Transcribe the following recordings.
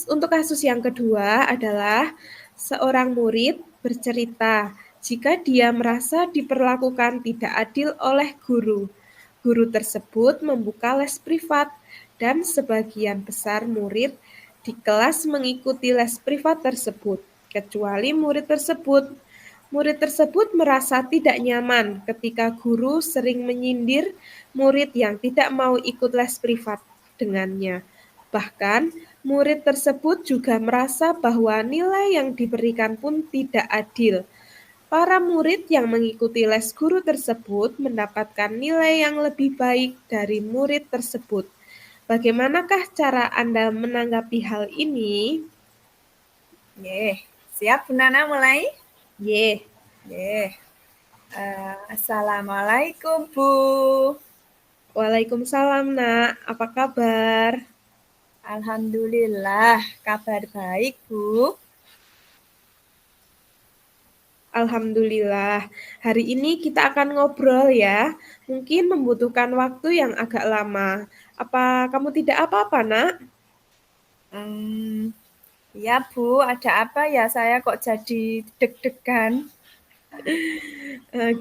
Untuk kasus yang kedua adalah seorang murid bercerita jika dia merasa diperlakukan tidak adil oleh guru. Guru tersebut membuka les privat dan sebagian besar murid di kelas mengikuti les privat tersebut, kecuali murid tersebut. Murid tersebut merasa tidak nyaman ketika guru sering menyindir murid yang tidak mau ikut les privat dengannya. Bahkan, murid tersebut juga merasa bahwa nilai yang diberikan pun tidak adil. Para murid yang mengikuti les guru tersebut mendapatkan nilai yang lebih baik dari murid tersebut. Bagaimanakah cara Anda menanggapi hal ini? Siap Bu Nana mulai? Ye. Assalamualaikum Bu. Waalaikumsalam nak, apa kabar? Alhamdulillah, kabar baik Bu. Alhamdulillah. Hari ini kita akan ngobrol ya. Mungkin membutuhkan waktu yang agak lama. Apa kamu tidak apa-apa, nak? Ya Bu, ada apa ya saya kok jadi deg-degan?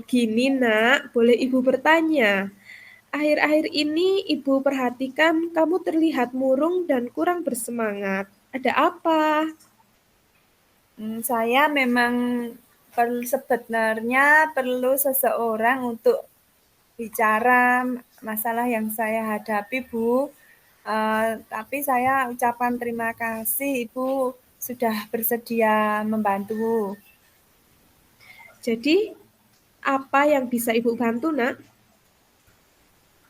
Gini, nak, boleh ibu bertanya? Akhir-akhir ini ibu perhatikan kamu terlihat murung dan kurang bersemangat. Ada apa? Saya memang sebenarnya perlu seseorang untuk bicara masalah yang saya hadapi Bu. Tapi saya ucapan terima kasih Ibu sudah bersedia membantu. Jadi, apa yang bisa ibu bantu, nak?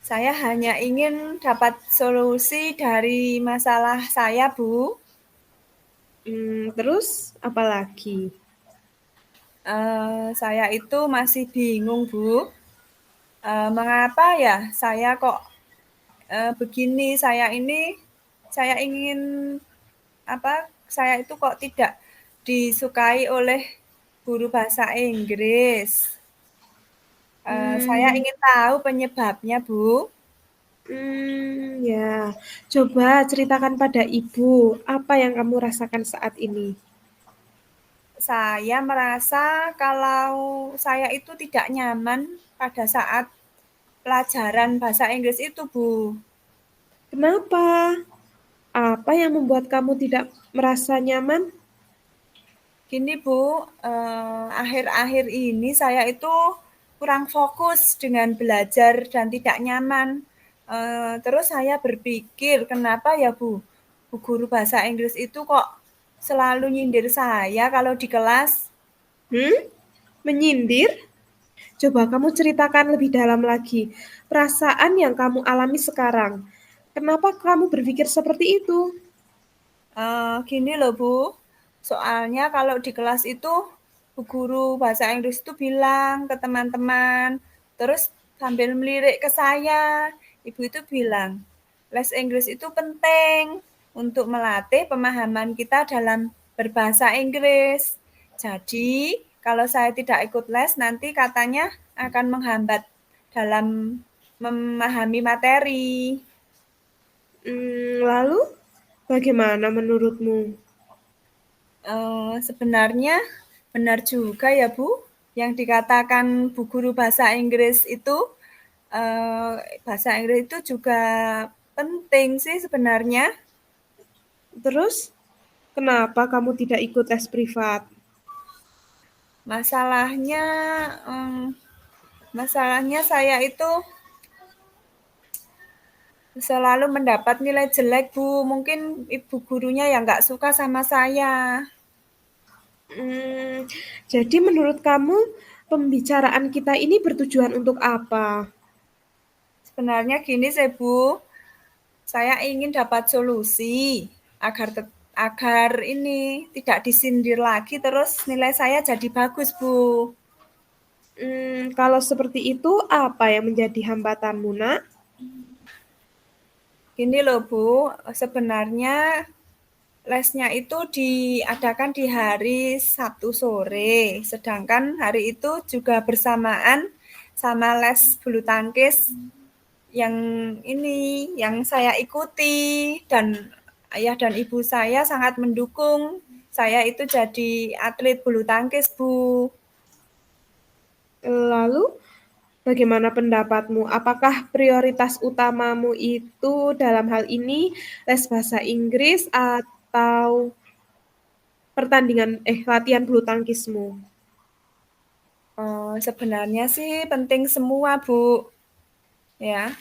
Saya hanya ingin dapat solusi dari masalah saya Bu. Terus, apa lagi? Saya itu masih bingung Bu. Mengapa ya saya kok begini? Saya ingin saya itu kok tidak disukai oleh guru bahasa Inggris. Saya ingin tahu penyebabnya, Bu. Ya. Coba ceritakan pada ibu, apa yang kamu rasakan saat ini? Saya merasa kalau saya itu tidak nyaman pada saat pelajaran bahasa Inggris itu, Bu. Kenapa? Apa yang membuat kamu tidak merasa nyaman? Gini, Bu, akhir-akhir ini saya itu kurang fokus dengan belajar dan tidak nyaman. Terus saya berpikir, kenapa ya, Bu guru bahasa Inggris itu kok selalu nyindir saya kalau di kelas? Menyindir? Coba kamu ceritakan lebih dalam lagi. Perasaan yang kamu alami sekarang. Kenapa kamu berpikir seperti itu? Gini loh Bu, soalnya kalau di kelas itu bu guru bahasa Inggris itu bilang ke teman-teman, terus sambil melirik ke saya, ibu itu bilang, les Inggris itu penting untuk melatih pemahaman kita dalam berbahasa Inggris. Jadi, kalau saya tidak ikut les, nanti katanya akan menghambat dalam memahami materi. Lalu, bagaimana menurutmu? Sebenarnya benar juga ya Bu, yang dikatakan Bu Guru Bahasa Inggris itu, bahasa Inggris itu juga penting sih sebenarnya. Terus, kenapa kamu tidak ikut tes privat? Masalahnya saya itu selalu mendapat nilai jelek Bu, mungkin ibu gurunya yang nggak suka sama saya. Jadi menurut kamu, pembicaraan kita ini bertujuan untuk apa? Sebenarnya gini sih Bu, saya ingin dapat solusi agar ini tidak disindir lagi terus nilai saya jadi bagus Bu. Kalau seperti itu, apa yang menjadi hambatanmu, nak? Gini loh Bu, sebenarnya lesnya itu diadakan di hari Sabtu sore, sedangkan hari itu juga bersamaan sama les bulu tangkis yang ini, yang saya ikuti, dan ayah dan ibu saya sangat mendukung saya itu jadi atlet bulu tangkis, Bu. Lalu, bagaimana pendapatmu? Apakah prioritas utamamu itu dalam hal ini les bahasa Inggris atau latihan bulu tangkismu? Sebenarnya sih penting semua, Bu. Ya,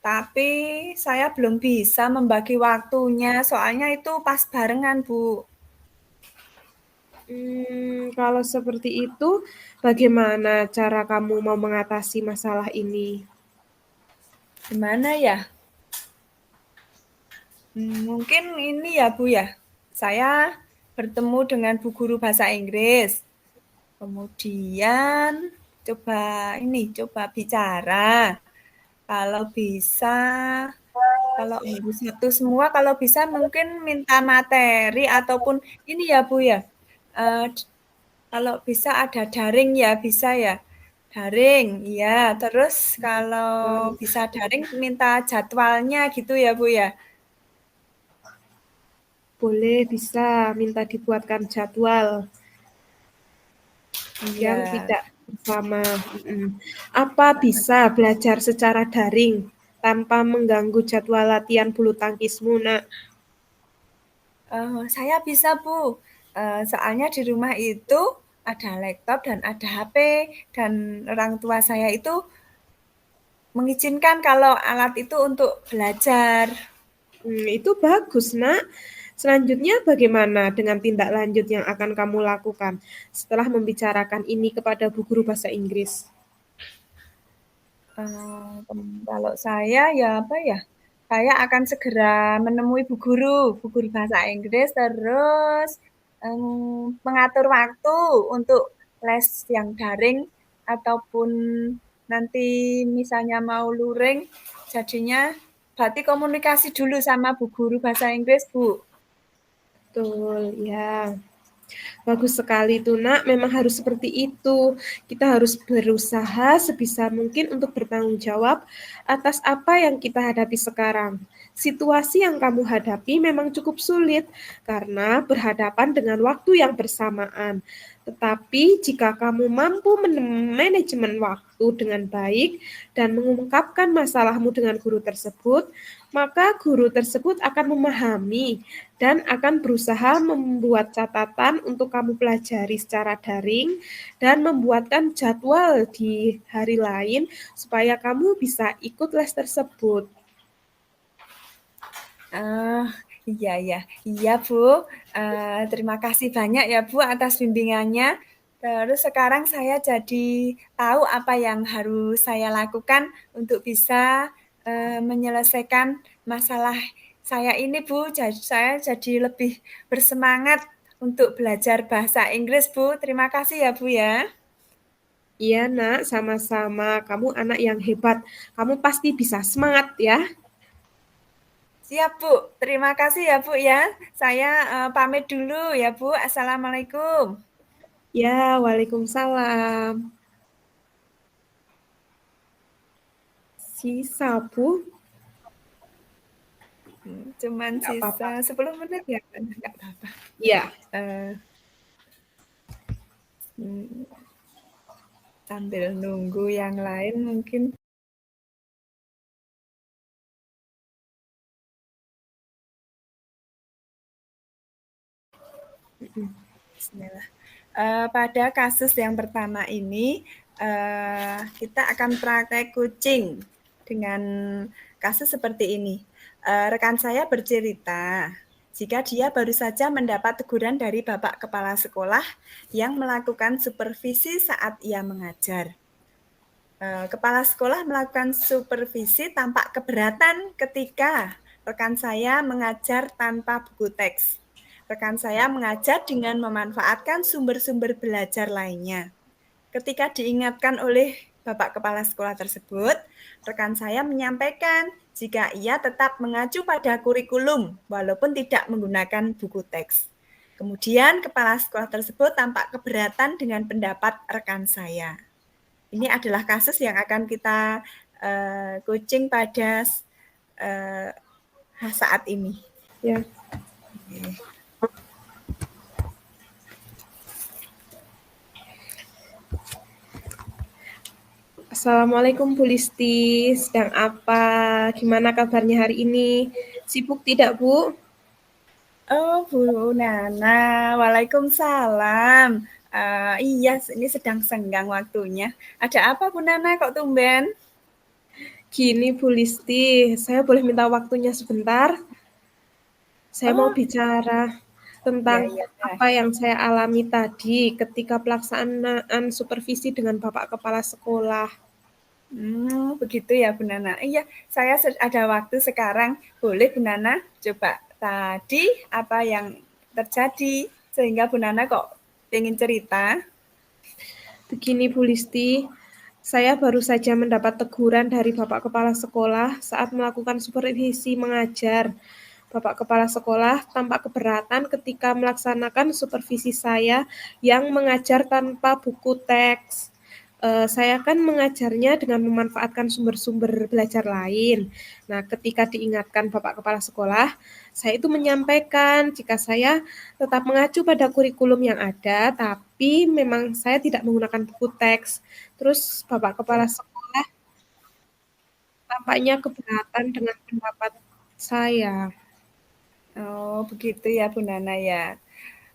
tapi saya belum bisa membagi waktunya, soalnya itu pas barengan, Bu. Kalau seperti itu, bagaimana cara kamu mau mengatasi masalah ini? Gimana ya? Mungkin ini ya, Bu ya. Saya bertemu dengan bu guru bahasa Inggris. Kemudian coba bicara. Kalau bisa, kalau harus satu semua, kalau bisa mungkin minta materi ataupun ini ya Bu ya. eh, Kalau bisa ada daring ya, bisa ya. Daring, ya. Terus kalau bisa daring minta jadwalnya gitu ya Bu ya. Boleh, bisa minta dibuatkan jadwal yang Iya. tidak bersama. Apa bisa belajar secara daring tanpa mengganggu jadwal latihan bulu tangkismu, Nak? Saya bisa, Bu. Soalnya di rumah itu ada laptop dan ada HP, dan orang tua saya itu mengizinkan kalau alat itu untuk belajar. Itu bagus, Nak. Selanjutnya bagaimana dengan tindak lanjut yang akan kamu lakukan setelah membicarakan ini kepada bu guru bahasa Inggris? Kalau saya ya apa ya, saya akan segera menemui bu guru bahasa Inggris, terus mengatur waktu untuk les yang daring ataupun nanti misalnya mau luring, jadinya berarti komunikasi dulu sama bu guru bahasa Inggris, Bu. Betul, ya. Bagus sekali tuh, Nak. Memang harus seperti itu. Kita harus berusaha sebisa mungkin untuk bertanggung jawab atas apa yang kita hadapi sekarang. Situasi yang kamu hadapi memang cukup sulit karena berhadapan dengan waktu yang bersamaan. Tetapi jika kamu mampu manajemen waktu dengan baik dan mengungkapkan masalahmu dengan guru tersebut, maka guru tersebut akan memahami dan akan berusaha membuat catatan untuk kamu pelajari secara daring dan membuatkan jadwal di hari lain supaya kamu bisa ikut les tersebut. Ah, iya ya. Iya, Bu. Terima kasih banyak ya, Bu, atas bimbingannya. Terus sekarang saya jadi tahu apa yang harus saya lakukan untuk bisa menyelesaikan masalah saya ini, Bu. Saya jadi lebih bersemangat untuk belajar bahasa Inggris, Bu. Terima kasih ya, Bu ya. Iya, Nak, sama-sama. Kamu anak yang hebat. Kamu pasti bisa semangat ya. Siap, Bu. Terima kasih ya, Bu ya. Saya pamit dulu ya, Bu. Assalamualaikum. Ya, Waalaikumsalam. Sisa, Bu. Cuman Nggak sisa apa-apa. 10 menit ya, kan? Nggak apa-apa. Ya, Eh, hmm, Sambil nunggu yang lain mungkin. Bismillah. Pada kasus yang pertama ini, kita akan praktek coaching dengan kasus seperti ini. Rekan saya bercerita, jika dia baru saja mendapat teguran dari Bapak Kepala Sekolah yang melakukan supervisi saat ia mengajar. Kepala sekolah melakukan supervisi tampak keberatan ketika rekan saya mengajar tanpa buku teks. Rekan saya mengajar dengan memanfaatkan sumber-sumber belajar lainnya. Ketika diingatkan oleh Bapak Kepala Sekolah tersebut, rekan saya menyampaikan jika ia tetap mengacu pada kurikulum walaupun tidak menggunakan buku teks. Kemudian Kepala Sekolah tersebut tampak keberatan dengan pendapat rekan saya. Ini adalah kasus yang akan kita kucing pada saat ini. Ya. Assalamualaikum Bu Listi, sedang apa? Gimana kabarnya hari ini? Sibuk tidak, Bu? Oh, Bu Nana, waalaikumsalam. Iya, ini sedang senggang waktunya. Ada apa Bu Nana kok tumben? Gini Bu Listi, saya boleh minta waktunya sebentar? Saya mau Oh, bicara tentang ya ya. apa yang saya alami tadi ketika pelaksanaan supervisi dengan Bapak Kepala Sekolah. Begitu ya Bu Nana. Iya, saya ada waktu sekarang. Boleh Bu Nana coba tadi apa yang terjadi sehingga Bu Nana kok ingin cerita? Begini Bu Listi, saya baru saja mendapat teguran dari Bapak Kepala Sekolah saat melakukan supervisi mengajar. Bapak Kepala Sekolah tampak keberatan ketika melaksanakan supervisi saya yang mengajar tanpa buku teks. Saya kan mengajarnya dengan memanfaatkan sumber-sumber belajar lain. Nah, ketika diingatkan Bapak Kepala Sekolah, saya itu menyampaikan jika saya tetap mengacu pada kurikulum yang ada, tapi memang saya tidak menggunakan buku teks. Terus Bapak Kepala Sekolah tampaknya keberatan dengan pendapat saya. Oh, begitu ya Bu Nana ya.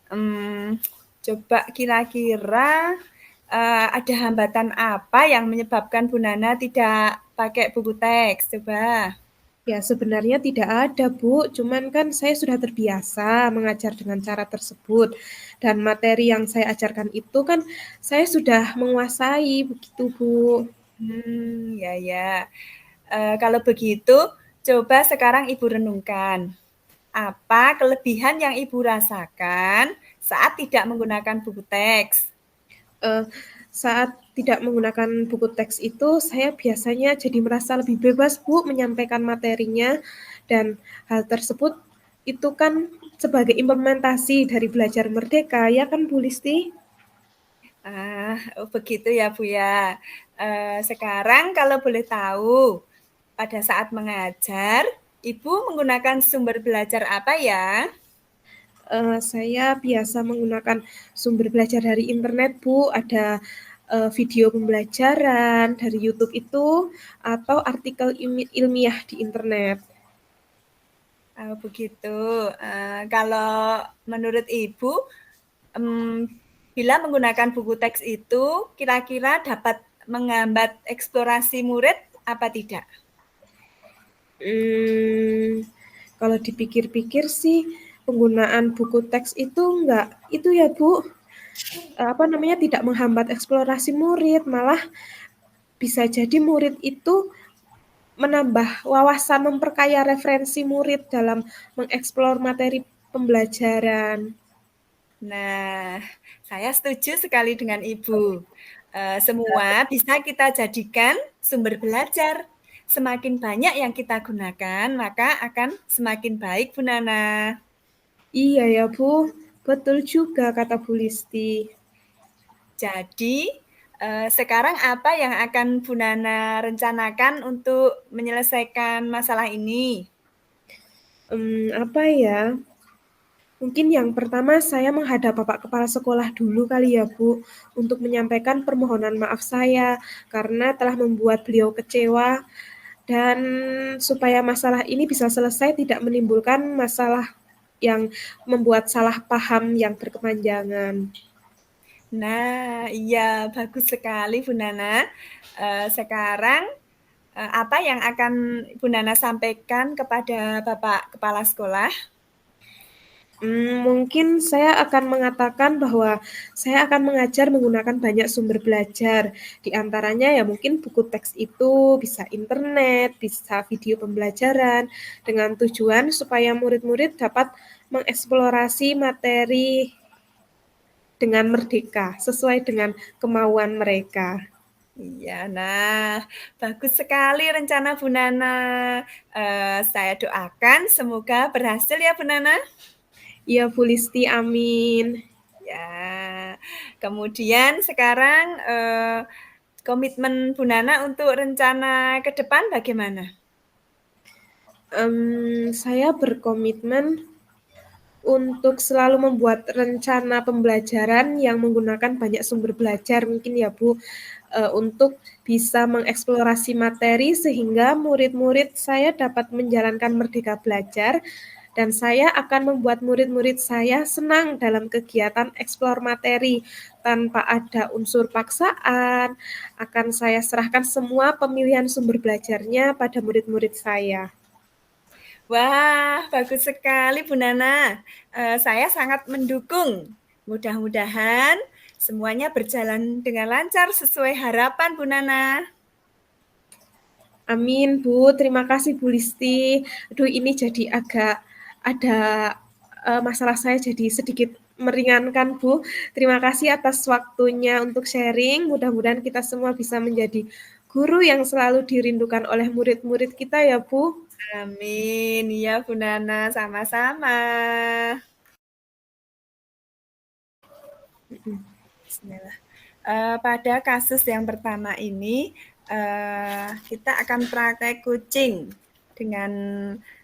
Mmm, Coba kira-kira, ada hambatan apa yang menyebabkan Bu Nana tidak pakai buku teks? Coba. Ya, sebenarnya tidak ada, Bu. Cuman kan saya sudah terbiasa mengajar dengan cara tersebut. Dan materi yang saya ajarkan itu kan saya sudah menguasai, begitu, Bu. Ya ya. Kalau begitu, coba sekarang Ibu renungkan. Apa kelebihan yang Ibu rasakan saat tidak menggunakan buku teks? Eh, saat tidak menggunakan buku teks itu, saya biasanya jadi merasa lebih bebas, Bu, menyampaikan materinya. Dan hal tersebut itu kan sebagai implementasi dari belajar merdeka, ya kan, Bu Listi? Begitu ya Bu ya. Sekarang kalau boleh tahu, pada saat mengajar, Ibu menggunakan sumber belajar apa ya? Saya biasa menggunakan sumber belajar dari internet, Bu. Ada video pembelajaran dari YouTube itu atau artikel ilmiah di internet. Begitu. Kalau menurut Ibu, bila menggunakan buku teks itu kira-kira dapat menghambat eksplorasi murid apa tidak? Kalau dipikir-pikir sih penggunaan buku teks itu enggak itu ya Bu, tidak menghambat eksplorasi murid, malah bisa jadi murid itu menambah wawasan, memperkaya referensi murid dalam mengeksplor materi pembelajaran. Nah, saya setuju sekali dengan Ibu. Semua bisa kita jadikan sumber belajar. Semakin banyak yang kita gunakan, maka akan semakin baik, Bu Nana. Iya ya Bu, betul juga kata Bu Listi. Jadi, sekarang apa yang akan Bu Nana rencanakan untuk menyelesaikan masalah ini? Apa ya? Mungkin yang pertama saya menghadap Bapak Kepala Sekolah dulu kali ya Bu, untuk menyampaikan permohonan maaf saya karena telah membuat beliau kecewa dan supaya masalah ini bisa selesai tidak menimbulkan masalah yang membuat salah paham yang berkepanjangan. Nah, iya bagus sekali Bu Nana. Sekarang apa yang akan Bu Nana sampaikan kepada Bapak Kepala Sekolah? Mungkin saya akan mengatakan bahwa saya akan mengajar menggunakan banyak sumber belajar. Di antaranya ya mungkin buku teks itu, bisa internet, bisa video pembelajaran, dengan tujuan supaya murid-murid dapat mengeksplorasi materi dengan merdeka, sesuai dengan kemauan mereka. Iya, nah bagus sekali rencana Bu Nana. Saya doakan semoga berhasil ya Bu Nana. Ya, Bu Listi, amin. Ya, kemudian sekarang Komitmen Bu Nana untuk rencana ke depan bagaimana? Saya berkomitmen untuk selalu membuat rencana pembelajaran yang menggunakan banyak sumber belajar mungkin ya Bu, untuk bisa mengeksplorasi materi sehingga murid-murid saya dapat menjalankan merdeka belajar dan saya akan membuat murid-murid saya senang dalam kegiatan eksplor materi tanpa ada unsur paksaan. Akan saya serahkan semua pemilihan sumber belajarnya pada murid-murid saya. Wah, bagus sekali Bu Nana. Saya sangat mendukung. Mudah-mudahan semuanya berjalan dengan lancar sesuai harapan Bu Nana. Amin, Bu. Terima kasih, Bu Listi. Aduh, ini jadi agak ada masalah saya jadi sedikit meringankan, Bu. Terima kasih atas waktunya untuk sharing. Mudah-mudahan kita semua bisa menjadi guru yang selalu dirindukan oleh murid-murid kita ya, Bu. Amin. Iya, Bu Nana. Sama-sama. Bismillah. Pada kasus yang pertama ini, kita akan praktek kucing dengan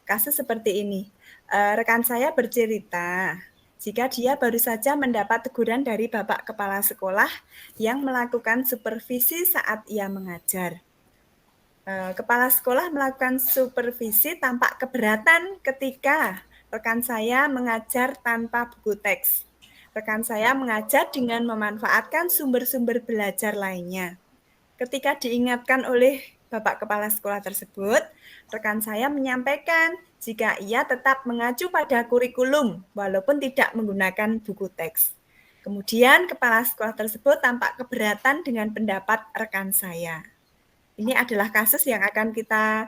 kasus seperti ini. Rekan saya bercerita, jika dia baru saja mendapat teguran dari Bapak Kepala Sekolah yang melakukan supervisi saat ia mengajar. Kepala sekolah melakukan supervisi tampak keberatan ketika rekan saya mengajar tanpa buku teks. Rekan saya mengajar dengan memanfaatkan sumber-sumber belajar lainnya. Ketika diingatkan oleh Bapak Kepala Sekolah tersebut, rekan saya menyampaikan jika ia tetap mengacu pada kurikulum walaupun tidak menggunakan buku teks. Kemudian Kepala Sekolah tersebut tampak keberatan dengan pendapat rekan saya. Ini adalah kasus yang akan kita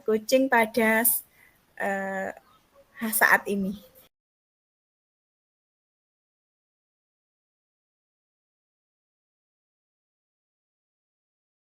coaching pada saat ini.